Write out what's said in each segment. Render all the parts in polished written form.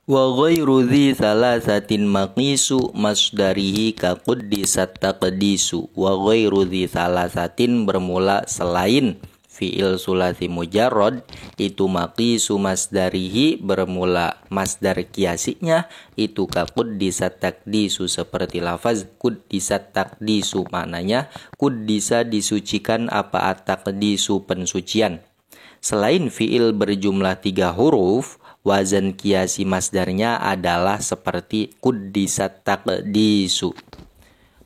Wa ghairu dhi thalathatin maqisu masdarihi ka quddisat taqdisu. Wa ghairu dhi thalathatin bermula selain fi'il sulasi mujarrad, itu maqisu masdarihi bermula masdar kiasinya, itu ka quddisat taqdisu seperti lafaz quddisat taqdisu, maknanya quddisa disucikan, apa at-taqdisu pensucian. Selain fi'il berjumlah 3 huruf, wazan kiasi masdarnya adalah seperti quddisat taqdisu.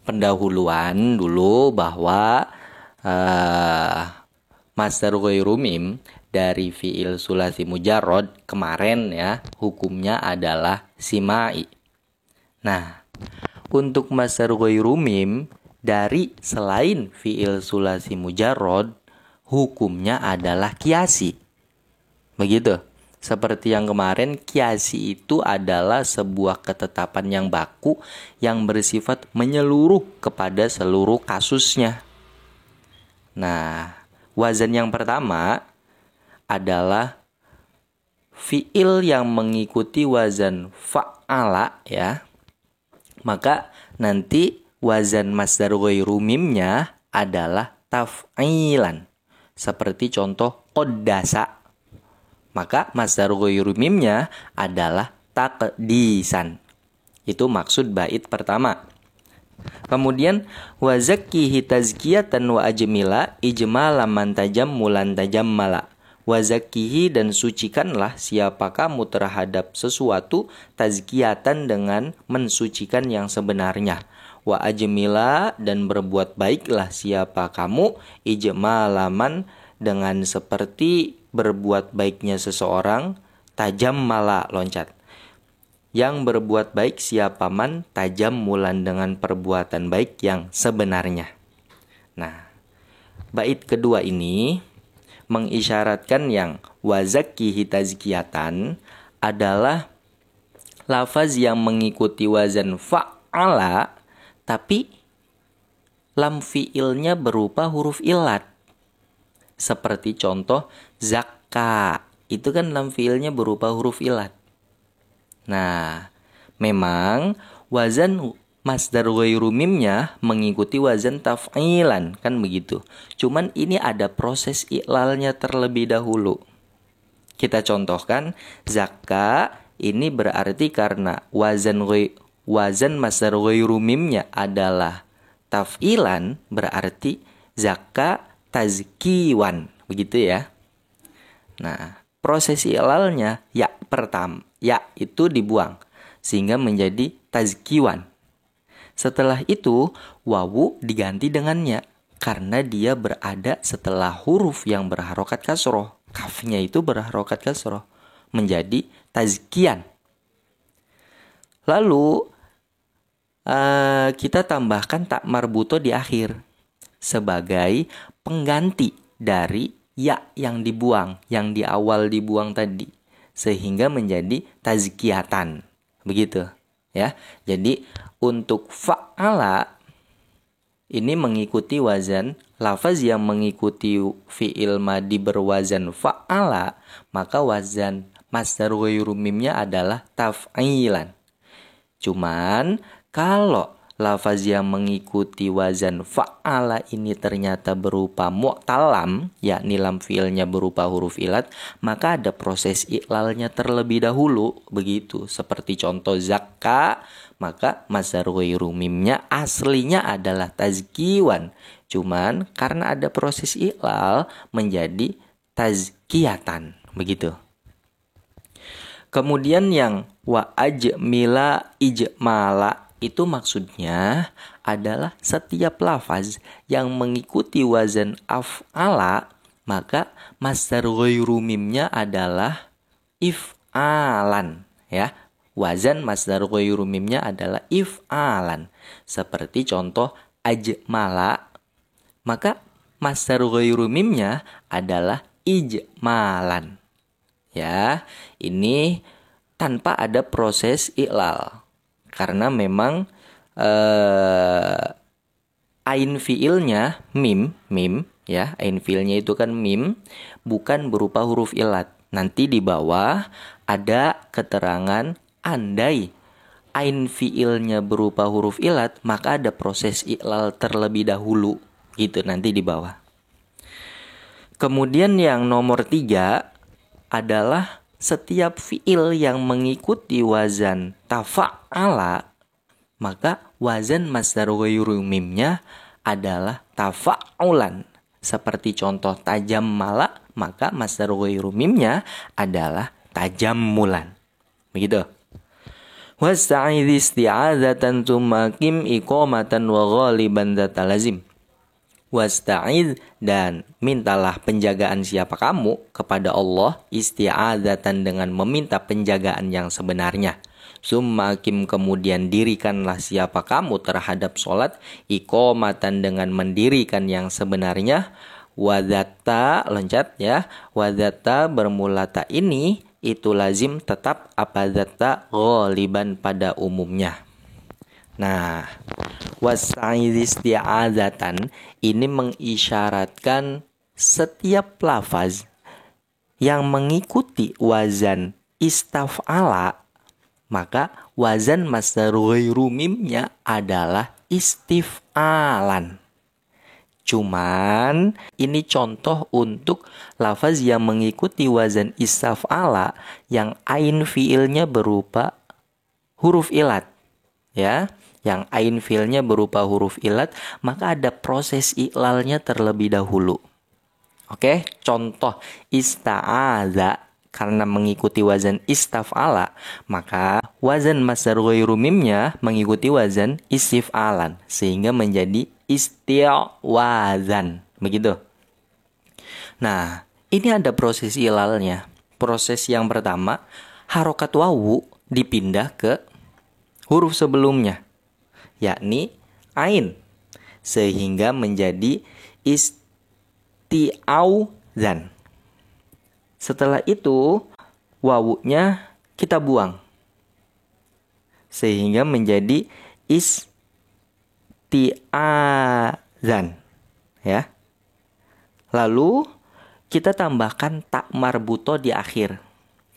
Pendahuluan dulu bahwa masdar ghairu mim dari fi'il sulasi mujarrad kemarin ya, hukumnya adalah simai. Nah, untuk masdar ghairu mim dari selain fi'il sulasi mujarrad, hukumnya adalah kiasi. Begitu. Seperti yang kemarin, kiasi itu adalah sebuah ketetapan yang baku yang bersifat menyeluruh kepada seluruh kasusnya. Nah, wazan yang pertama adalah fi'il yang mengikuti wazan fa'ala ya. Maka nanti wazan masdar ghairu mimnya adalah taf'ilan. Seperti contoh qaddasa. Maka masdar ghairu mimnya adalah taqdisan. Itu maksud bait pertama. Kemudian wa zakkihi tazkiyatan wa ajmila ijmalan man tajammulan tajammala. Wa zakkihi, dan sucikanlah siapa kamu terhadap sesuatu, tazkiyatan dengan mensucikan yang sebenarnya. Wa ajmila, dan berbuat baiklah siapa kamu, ijmalaman dengan seperti berbuat baiknya seseorang, tajammala loncat. Yang berbuat baik siapa man tajammulan dengan perbuatan baik yang sebenarnya. Nah, bait kedua ini mengisyaratkan yang wazakkihi tazkiyatan adalah lafaz yang mengikuti wazan fa'ala, tapi lam fi'ilnya berupa huruf ilat. Seperti contoh zakka, itu kan lam fi'ilnya berupa huruf ilat. Nah, memang wazan masdar ghairu mimnya mengikuti wazan taf'ilan, kan begitu. Cuman ini ada proses i'lalnya terlebih dahulu. Kita contohkan, zakka ini berarti karena wazan masdar ghairu mimnya adalah taf'ilan, berarti zakka tazkiwan, begitu ya. Nah, proses i'lalnya ya pertama, ya itu dibuang sehingga menjadi tazkiwan. Setelah itu wawu diganti dengannya karena dia berada setelah huruf yang berharokat kasroh. Kafnya itu berharokat kasroh, menjadi tazkian. Lalu kita tambahkan tak marbuto di akhir sebagai pengganti dari ya yang dibuang, yang di awal dibuang tadi, sehingga menjadi tazkiyatan. Begitu ya. Jadi untuk fa'ala ini mengikuti wazan lafaz yang mengikuti fi'il madi berwazan fa'ala, maka wazan masdar ghairu mimnya adalah taf'ilan. Cuman kalau lafaz yang mengikuti wazan fa'ala ini ternyata berupa mu'talam, yakni lam fi'ilnya berupa huruf ilat, maka ada proses i'lalnya terlebih dahulu. Begitu, seperti contoh zakka, maka masdar ghairu mimnya aslinya adalah tazkiwan. Cuman karena ada proses i'lal menjadi tazkiyatan. Begitu. Kemudian yang wa ajmila ijmala, itu maksudnya adalah setiap lafaz yang mengikuti wazan af'ala, maka masdar ghairu mimnya adalah if'alan ya. Wazan masdar ghairu mimnya adalah if'alan. Seperti contoh ajmala, maka masdar ghairu mimnya adalah ijmalan. Ya, ini tanpa ada proses i'lal. Karena memang ain fiilnya mim ya, ain fiilnya itu kan mim, bukan berupa huruf ilat. Nanti di bawah ada keterangan andai ain fiilnya berupa huruf ilat, maka ada proses iklal terlebih dahulu. Gitu nanti di bawah. Kemudian yang nomor 3 adalah setiap fiil yang mengikuti wazan tafa'ala, maka wazan masdar ghairu mimnya adalah tafa'ulan. Seperti contoh tajammala, maka masdar ghairu mimnya adalah tajammulan. Begitu. Wasta'idz isti'adzatan tsumma qim iqamatan wa ghaliban dzata lazim. Wasta'idz, dan mintalah penjagaan siapa kamu kepada Allah, isti'adzatan dengan meminta penjagaan yang sebenarnya. Tsumma qim, kemudian dirikanlah siapa kamu terhadap sholat, iqamatan dengan mendirikan yang sebenarnya. Wadzata, loncat ya, wadzata bermula ta ini itu lazim tetap apadzata ghaliban pada umumnya. Nah, wasta'idz isti'adzatan ini mengisyaratkan setiap lafaz yang mengikuti wazan istaf'ala, maka wazan masdar ghairu mimnya adalah istif'alan. Cuman ini contoh untuk lafaz yang mengikuti wazan istaf'ala yang ain fiilnya berupa huruf ilat. Ya, yang ain fiilnya berupa huruf ilat, maka ada proses iklalnya terlebih dahulu. Oke, contoh ista'adza karena mengikuti wazan istaf'ala, maka wazan masdar ghairu mimnya mengikuti wazan istif'alan sehingga menjadi isti'wazan. Begitu. Nah, ini ada proses ilalnya. Proses yang pertama, harokat wawu dipindah ke huruf sebelumnya, yakni ain, sehingga menjadi isti'auzan. Setelah itu, wawunya kita buang, sehingga menjadi isti'azan. Ya. Lalu, kita tambahkan tak marbuto di akhir,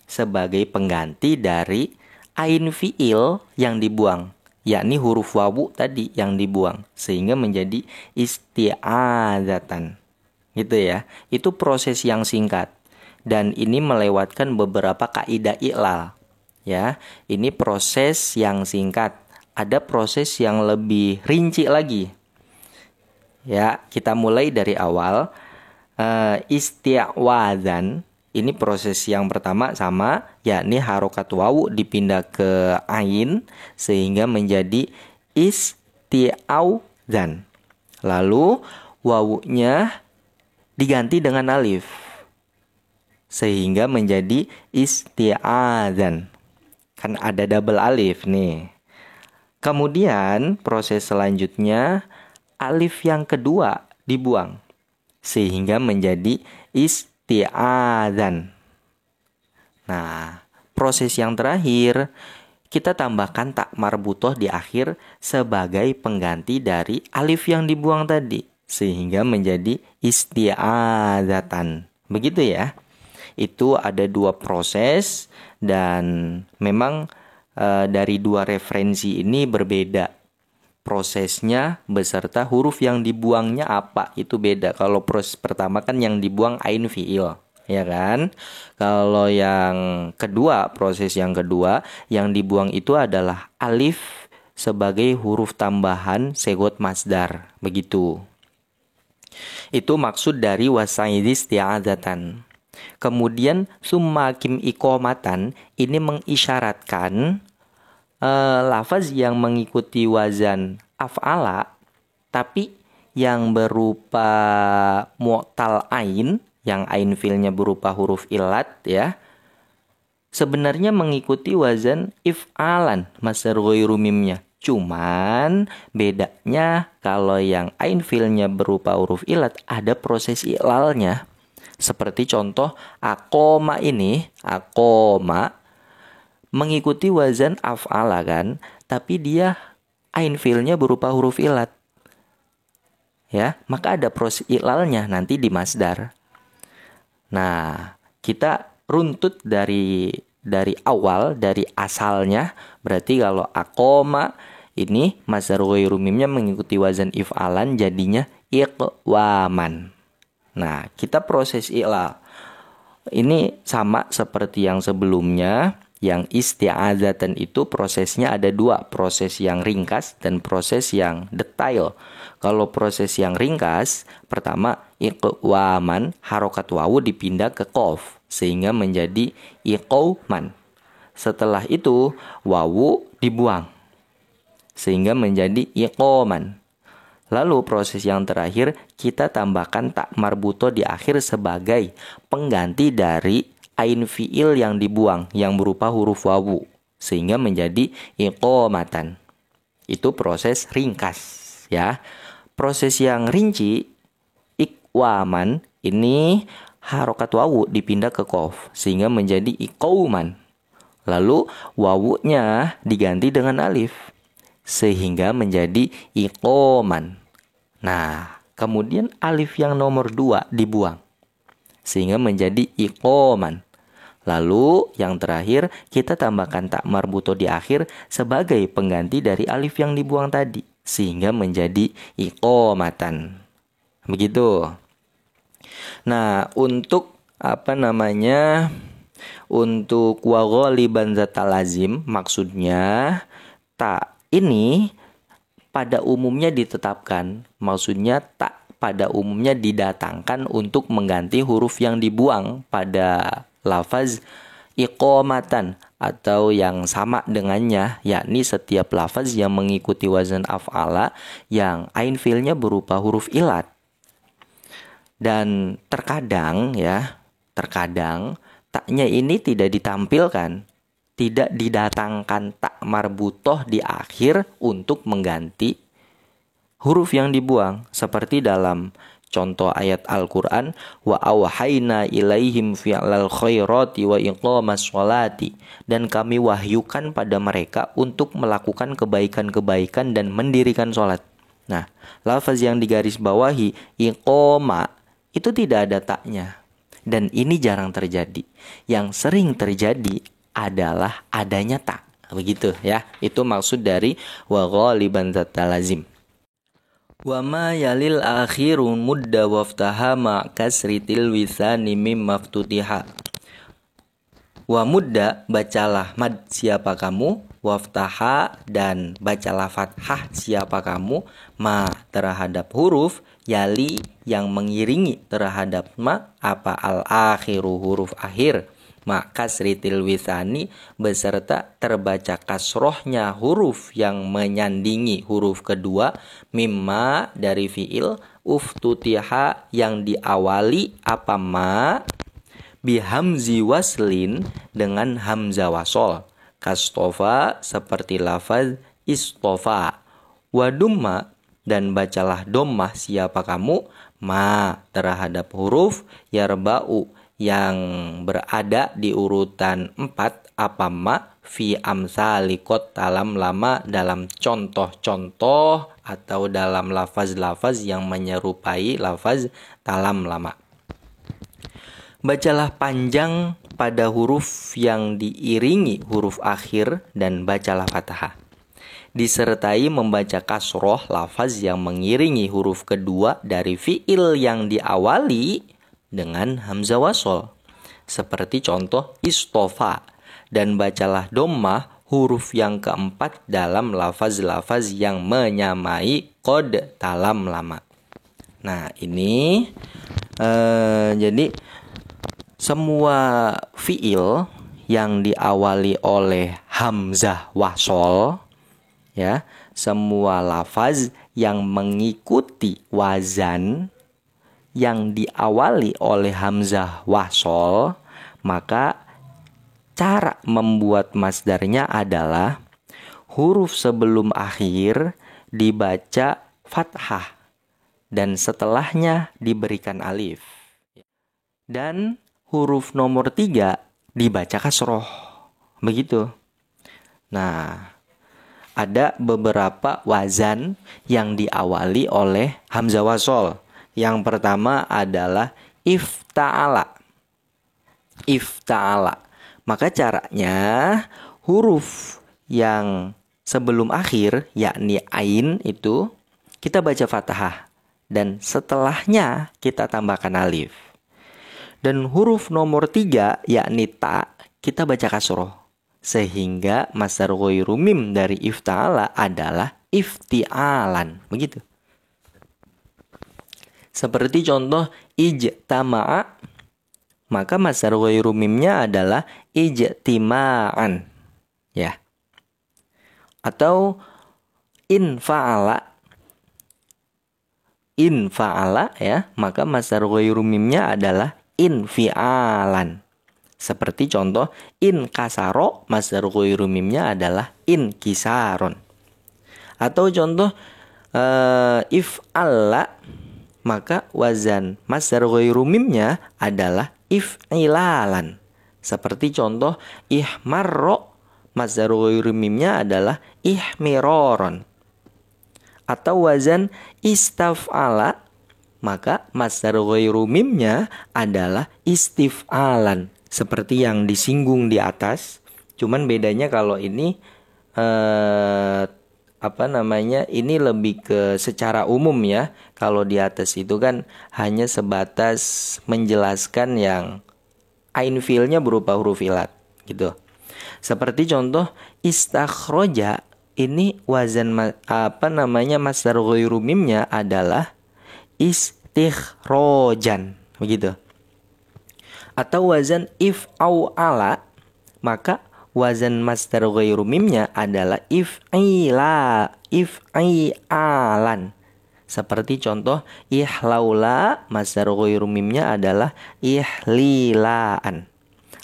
sebagai pengganti dari ain fiil yang dibuang, yakni huruf wawu tadi yang dibuang, sehingga menjadi isti'azatan. Gitu ya. Itu proses yang singkat. Dan ini melewatkan beberapa kaidah iklal. Ya, ini proses yang singkat. Ada proses yang lebih rinci lagi. Ya, kita mulai dari awal. Isti'wazan. Ini proses yang pertama sama, yakni harokat wawu dipindah ke ain sehingga menjadi isti'auzan. Lalu wawunya diganti dengan alif sehingga menjadi isti'azan. Kan ada double alif nih. Kemudian proses selanjutnya alif yang kedua dibuang sehingga menjadi isti'azan. Nah, proses yang terakhir kita tambahkan tak marbutoh di akhir sebagai pengganti dari alif yang dibuang tadi sehingga menjadi isti'azatan. Begitu ya. Itu ada dua proses dan memang dari dua referensi ini berbeda. Prosesnya beserta huruf yang dibuangnya apa itu beda. Kalau proses pertama kan yang dibuang ain fiil, ya kan? Kalau yang kedua, proses yang kedua yang dibuang itu adalah alif sebagai huruf tambahan segot masdar. Begitu. Itu maksud dari wasta'idz isti'adzatan. Kemudian summa qim iqamatan ini mengisyaratkan lafaz yang mengikuti wazan af'ala tapi yang berupa mu'tal ain, yang ain fiilnya berupa huruf ilat ya, sebenarnya mengikuti wazan if'alan masdar ghairu mimnya. Cuman bedanya kalau yang ain fiilnya berupa huruf ilat ada proses i'lalnya. Seperti contoh akoma ini, akoma mengikuti wazan af'ala kan, tapi dia ain fiilnya berupa huruf ilat. Ya, maka ada proses i'lalnya nanti di masdar. Nah, kita runtut dari dari awal, dari asalnya, berarti kalau aqoma ini masdar ghairu mimnya mengikuti wazan if'alan, jadinya iqwaman. Nah, kita proses i'lal. Ini sama seperti yang sebelumnya. Yang isti'adzatan itu prosesnya ada dua, proses yang ringkas dan proses yang detail. Kalau proses yang ringkas, pertama iqwaman, harokat wawu dipindah ke qaf sehingga menjadi iqauman. Setelah itu wawu dibuang sehingga menjadi iqaman. Lalu proses yang terakhir kita tambahkan tak marbuto di akhir sebagai pengganti dari ain fi'il yang dibuang yang berupa huruf wawu sehingga menjadi iqamatan. Itu proses ringkas ya. Proses yang rinci iqwaman ini harokat wawu dipindah ke qaf sehingga menjadi iqauman. Lalu wawunya diganti dengan alif sehingga menjadi iqaman. Nah, kemudian alif yang nomor 2 dibuang sehingga menjadi iqaman. Lalu yang terakhir kita tambahkan tak marbuto di akhir sebagai pengganti dari alif yang dibuang tadi sehingga menjadi iqamatan. Begitu. Nah, untuk untuk wa ghaliban zatal lazim, maksudnya tak ini pada umumnya ditetapkan, maksudnya tak pada umumnya didatangkan untuk mengganti huruf yang dibuang pada lafaz iqamatan atau yang sama dengannya, yakni setiap lafaz yang mengikuti wazan af'ala yang ain fi'ilnya berupa huruf ilat. Dan terkadang taknya ini tidak ditampilkan, tidak didatangkan tak marbutoh di akhir untuk mengganti huruf yang dibuang, seperti dalam contoh ayat Al-Quran, wa awhayna ilaihim fi'lal khairati wa iqamas sholati, dan kami wahyukan pada mereka untuk melakukan kebaikan-kebaikan dan mendirikan sholat. Nah, lafaz yang digaris bawahi iqama itu tidak ada taknya, dan ini jarang terjadi. Yang sering terjadi adalah adanya tak. Begitu ya. Itu maksud dari wa ghaliban zatal lazim. Wa ma yalil akhirun mudda waftaha ma kasritil wisani mim maftutiha. Wa mudda, bacalah mad siapa kamu, waftaha dan bacalah fathah siapa kamu, ma terhadap huruf, yali yang mengiringi terhadap ma, apa al akhiru huruf akhir, ma kasritil wisani beserta terbaca kasrohnya huruf yang menyandingi huruf kedua, mimma dari fiil, uftutiha yang diawali apa ma, bihamzi waslin dengan hamzah wasol, kastofa seperti lafaz istofa, wadumma dan bacalah dommah siapa kamu, ma terhadap huruf yarba'u yang berada di urutan 4 apa ma, fi amsalikot dalam lama, dalam contoh-contoh atau dalam lafaz-lafaz yang menyerupai lafaz talam lama. Bacalah panjang pada huruf yang diiringi huruf akhir dan bacalah fathah. Disertai membaca kasroh lafaz yang mengiringi huruf kedua dari fiil yang diawali dengan hamzah wasol. Seperti contoh istofa. Dan bacalah dommah huruf yang keempat dalam lafaz-lafaz yang menyamai qad talam lama. Nah ini jadi semua fiil yang diawali oleh hamzah wasol, ya, semua lafaz yang mengikuti wazan yang diawali oleh hamzah wasol, maka cara membuat masdarnya adalah huruf sebelum akhir dibaca fathah dan setelahnya diberikan alif. Dan huruf nomor 3 dibaca kasroh. Begitu. Nah, ada beberapa wazan yang diawali oleh hamzah wasol. Yang pertama adalah ifta'ala. Ifta'ala. Maka caranya huruf yang sebelum akhir, yakni ain itu kita baca fathah. Dan setelahnya kita tambahkan alif. Dan huruf nomor 3, yakni ta, kita baca kasroh. Sehingga masdar ghairu mim dari ifta'ala adalah ifti'alan. Begitu. Seperti contoh ijtama'a, maka masdar ghairu mimnya adalah ijtima'an. Ya. Atau infa'ala ya, maka masdar ghairu mimnya adalah infi'alan. Seperti contoh inkasaro, masdar ghairu mimnya adalah inkisaron. Atau contoh if'alla, maka wazan masdar ghairu mimnya adalah if'ilalan. Seperti contoh ihmarro, masdar ghairu mimnya adalah ihmiroron. Atau wazan istaf'ala, maka masdar ghairu mimnya adalah istif'alan. Seperti yang disinggung di atas. Cuman bedanya kalau ini ini lebih ke secara umum ya. Kalau di atas itu kan hanya sebatas menjelaskan yang ain fi'ilnya berupa huruf ilat gitu. Seperti contoh istakhroja, ini wazan masdar ghairu mimnya adalah istikhrojan, begitu. Atau wazan if'au'ala, maka wazan masdar ghairu mimnya adalah if'ialan. Seperti contoh ihlaula, masdar ghairu mimnya adalah ihlilaan.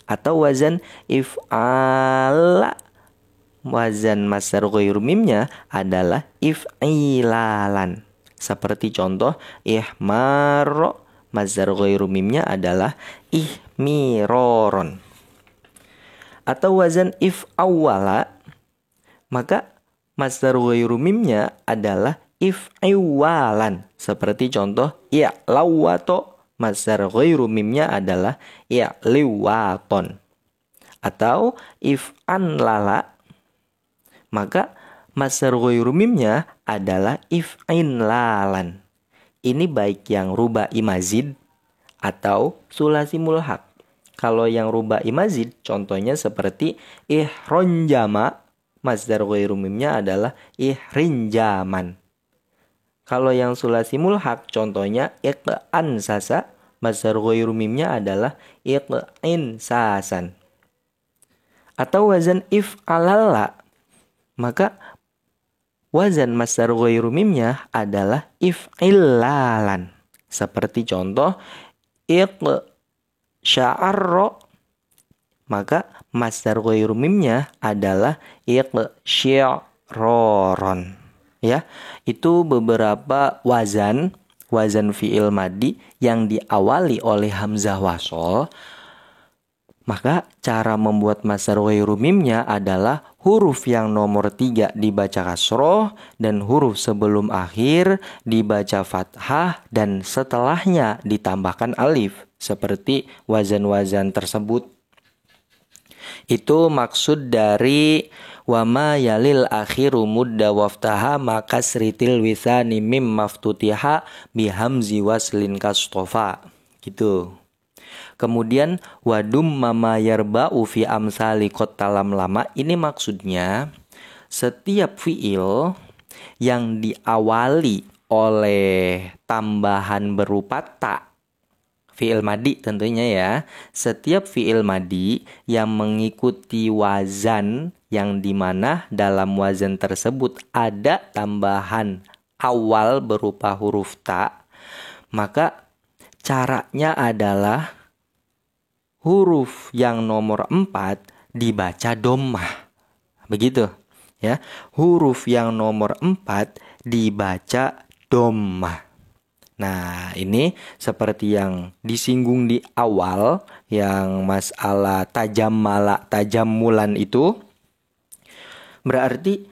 Atau wazan if'ala, wazan masdar ghairu mimnya adalah if'ilalan. Seperti contoh ihmaro, masdar ghairu mimnya adalah ihmiroron. Atau wazan if'awwala, maka masdar ghairu mimnya adalah if'iwalan. Seperti contoh i'lawato, masdar ghairu mimnya adalah i'liwaton. Atau if'anlala, maka masdar ghairu mimnya adalah if'inlalan. Ini baik yang rubai mazid atau sulasi mulhaq. Kalau yang rubai mazid, contohnya seperti ihronjama, masdar ghairu mimnya adalah ihrinjaman. Kalau yang sulasi mulhaq, contohnya iqansasa, masdar ghairu mimnya adalah iqinsasan. Atau wazan if'alala, maka wazan masdar ghairu mimnya adalah if'ilalan. Seperti contoh iqsya'arro, maka masdar ghairu mimnya adalah iqsyi'roron. Ya, itu beberapa wazan fi'il madi yang diawali oleh hamzah wasol. Maka cara membuat masdar ghairu mimnya adalah huruf yang nomor 3 dibaca kasroh dan huruf sebelum akhir dibaca fathah dan setelahnya ditambahkan alif. Seperti wazan-wazan tersebut. Itu maksud dari wama yalil akhiru mudda waftaha maka sritil wisani mim maftutiha bihamzi waslin kastofa. Gitu. Kemudian wadum mama yarba'u fi amsali kotalam lama, ini maksudnya setiap fiil yang diawali oleh tambahan berupa ta, fiil madi tentunya ya. Setiap fiil madi yang mengikuti wazan yang dimana dalam wazan tersebut ada tambahan awal berupa huruf ta, maka caranya adalah huruf yang nomor 4 dibaca dhammah. Begitu ya. Huruf yang nomor 4 dibaca dhammah. Nah, ini seperti yang disinggung di awal yang masalah tajammulan itu. Berarti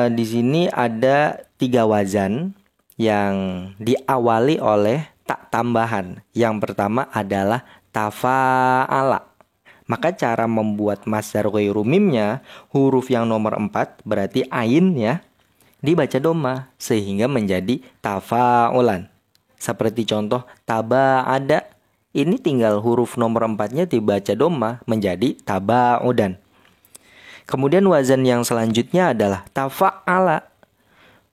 di sini ada 3 wazan yang diawali oleh tak tambahan. Yang pertama adalah tafa'ala, Maka cara membuat masdar ghairu mimnya, huruf yang nomor 4 berarti ain ya, dibaca dhamma sehingga menjadi tafa'ulan. Seperti contoh taba'ada, ini tinggal huruf nomor 4-nya dibaca dhamma menjadi taba'udan. Kemudian wazan yang selanjutnya adalah tafa'ala.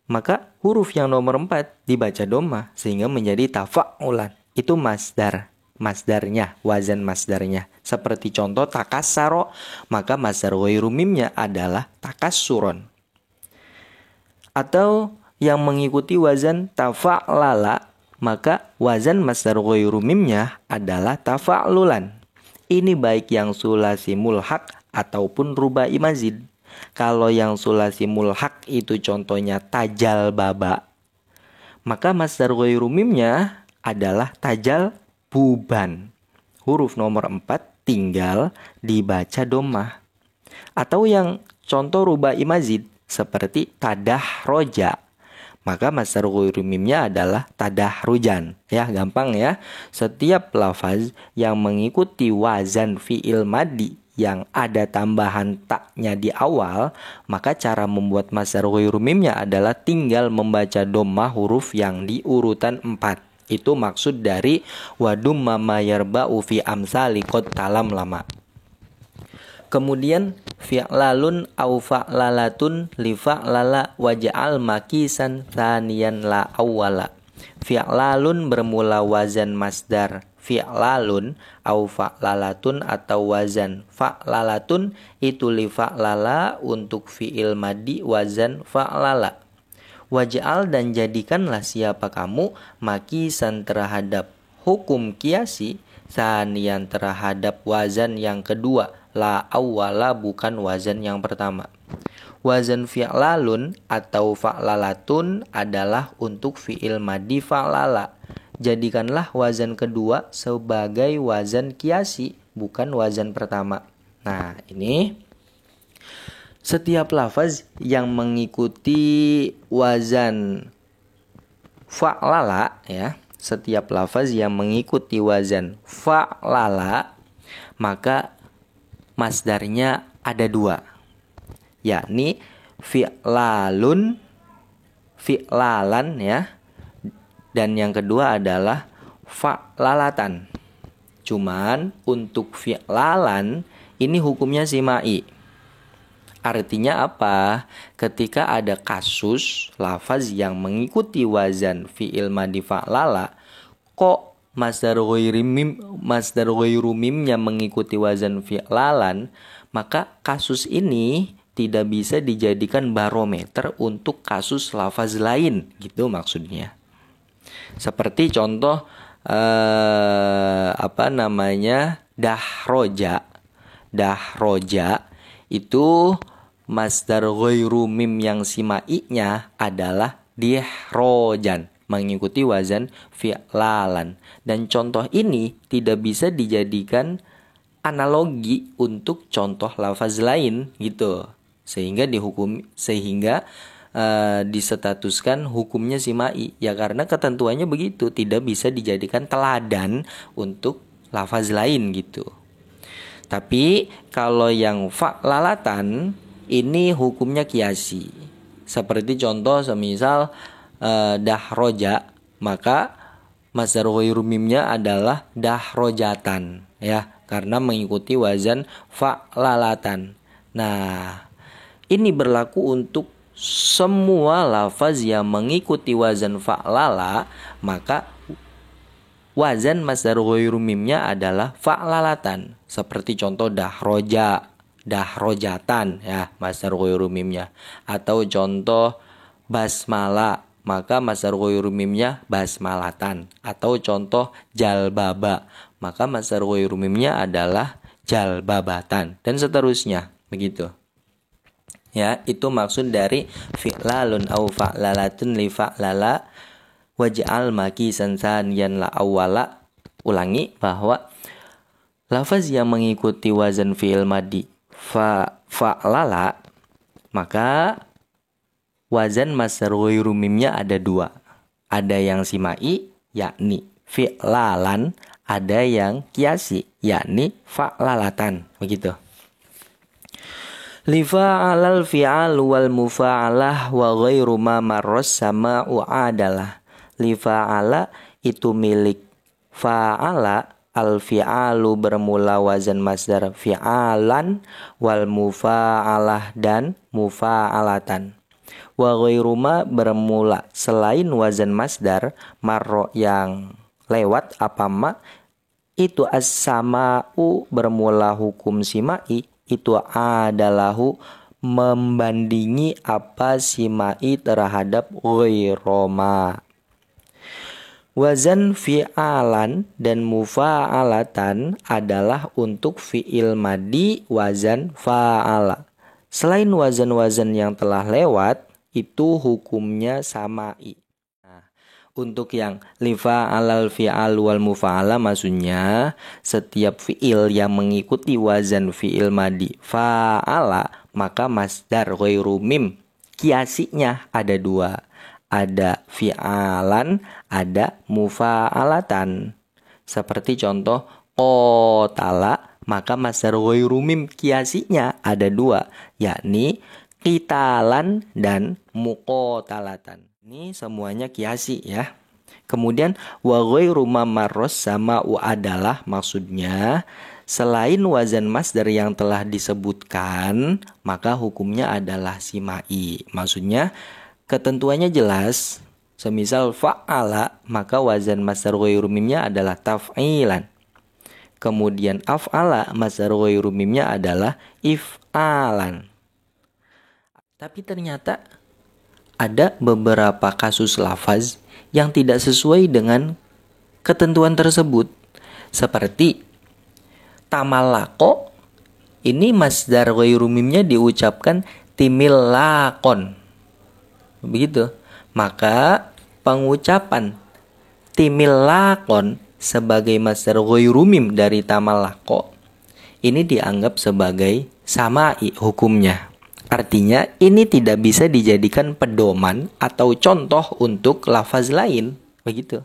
Maka huruf yang nomor 4 dibaca dhamma sehingga menjadi tafa'ulan. Itu masdarnya, wazan masdarnya. Seperti contoh takassaro, maka masdar ghairu mimnya adalah takassuron. Atau yang mengikuti wazan tafa'lala, maka wazan masdar ghairu mimnya adalah tafa'lulan. Ini baik yang sulasi mulhaq ataupun rubai mazid. Kalau yang sulasi mulhaq itu contohnya tajal baba, maka masdar ghairu mimnya adalah tajal buban. Huruf nomor 4 tinggal dibaca dhammah. Atau yang contoh rubai mazid seperti tadah roja, maka masdar ghairu mimnya adalah tadahrujan. Ya, gampang ya. Setiap lafaz yang mengikuti wazan fi'il madi yang ada tambahan taknya di awal, maka cara membuat masdar ghairu mimnya adalah tinggal membaca dhammah huruf yang di urutan 4. Itu maksud dari wadumma mayarba'u fi amsali qad talam lama. Kemudian fi'lalun au fa'lalatun li fa'lala waja'al makisan thaniyan la awwala. Fi'lalun bermula wazan masdar fi'lalun au fa'lalatun atau wazan fa'lalatun itu li fa'lala untuk fi'il madi wazan fa'lala. Waj'al dan jadikanlah siapa kamu makisan terhadap hukum kiasi sanian terhadap wazan yang kedua la awwala bukan wazan yang pertama. Wazan fi'lalun atau fa'lalatun adalah untuk fi'il madi fa'lala. Jadikanlah wazan kedua sebagai wazan kiasi, bukan wazan pertama. Nah, ini setiap lafaz yang mengikuti wazan fa'lala ya, setiap lafaz yang mengikuti wazan fa'lala, maka masdarnya ada 2, yakni fi'lalun, fi'lalan ya, dan yang kedua adalah fa'lalatan. Cuman untuk fi'lalan ini hukumnya simai. Artinya apa? Ketika ada kasus lafaz yang mengikuti wazan fi'il madi fa'lala, kok masdar ghairu mimnya mengikuti wazan fi'lalan, maka kasus ini tidak bisa dijadikan barometer untuk kasus lafaz lain, gitu maksudnya. Seperti contoh dahroja itu masdar ghairu mim yang simainya adalah dihrojan, mengikuti wazan fi'lalan. Dan contoh ini tidak bisa dijadikan analogi untuk contoh lafaz lain gitu. Sehingga disetatuskan hukumnya simai. Ya karena ketentuannya begitu, tidak bisa dijadikan teladan untuk lafaz lain gitu. Tapi kalau yang fa'lalatan ini hukumnya kiasi. Seperti contoh semisal dahroja, maka masdar ghairu mimnya adalah dahrojatan ya, karena mengikuti wazan fa'lalatan. Nah, ini berlaku untuk semua lafaz yang mengikuti wazan fa'lala, maka wazan masdar ghairu mimnya adalah fa'lalatan. Seperti contoh dahrojatan ya, masdar ghairu mimnya. Atau contoh basmala, maka masdar ghairu mimnya basmalatan. Atau contoh jalbaba, maka masdar ghairu mimnya adalah jalbabatan, dan seterusnya begitu. Ya, itu maksud dari fi'lalun au fa'lalatun li fa'lala waj'al makisan saniyan la awwala. Ulangi bahwa lafaz yang mengikuti wazan fi'il madi fa'lala, maka wazan masdar ghairu mimnya ada 2. Ada yang simai yakni fi'lalan ada yang kiasi, yakni fa'lalatan. Begitu. Lifa'alal fi'al wal mufa'alah wa ghairu ma marras sama'u adalah. Lifa'ala itu milik fa'ala, al fi'alu bermula wazan masdar fi'alan, wal mufa'alah dan mufa'alatan. Wa ghairu ma bermula selain wazan masdar marro yang lewat apa ma, itu as-sama'u bermula hukum simai, itu adalahu membandingi apa simai terhadap ghairoma. Wazan fi'alan dan mufa'alatan adalah untuk fi'il madi wazan fa'ala. Selain wazan-wazan yang telah lewat, itu hukumnya samai. Untuk yang lifa'alal fi'al wal mufa'ala, maksudnya setiap fi'il yang mengikuti wazan fi'il madi fa'ala, maka masdar ghairu mim kiasinya ada dua. Ada fi'alan, ada mufa'alatan. Seperti contoh qotala, maka masdar ghairu mim kiasinya ada dua, yakni qitalan dan muqotalatan. Ini semuanya kiasi ya. Kemudian wa ghairu ma marras sama'u adalah, maksudnya selain wazan masdar yang telah disebutkan, maka hukumnya adalah simai. Maksudnya ketentuannya jelas. Semisal fa'ala, maka wazan masdar ghairu mimnya adalah taf'ilan. Kemudian af'ala, masdar ghairu mimnya adalah if'alan. Tapi ternyata ada beberapa kasus lafaz yang tidak sesuai dengan ketentuan tersebut. Seperti tamallaqo, ini masdar ghairu mimnya diucapkan timillaqon. Begitu. Maka pengucapan timillaqon sebagai masdar ghairu mim dari tamallaqo ini dianggap sebagai samai hukumnya. Artinya ini tidak bisa dijadikan pedoman atau contoh untuk lafaz lain. Begitu.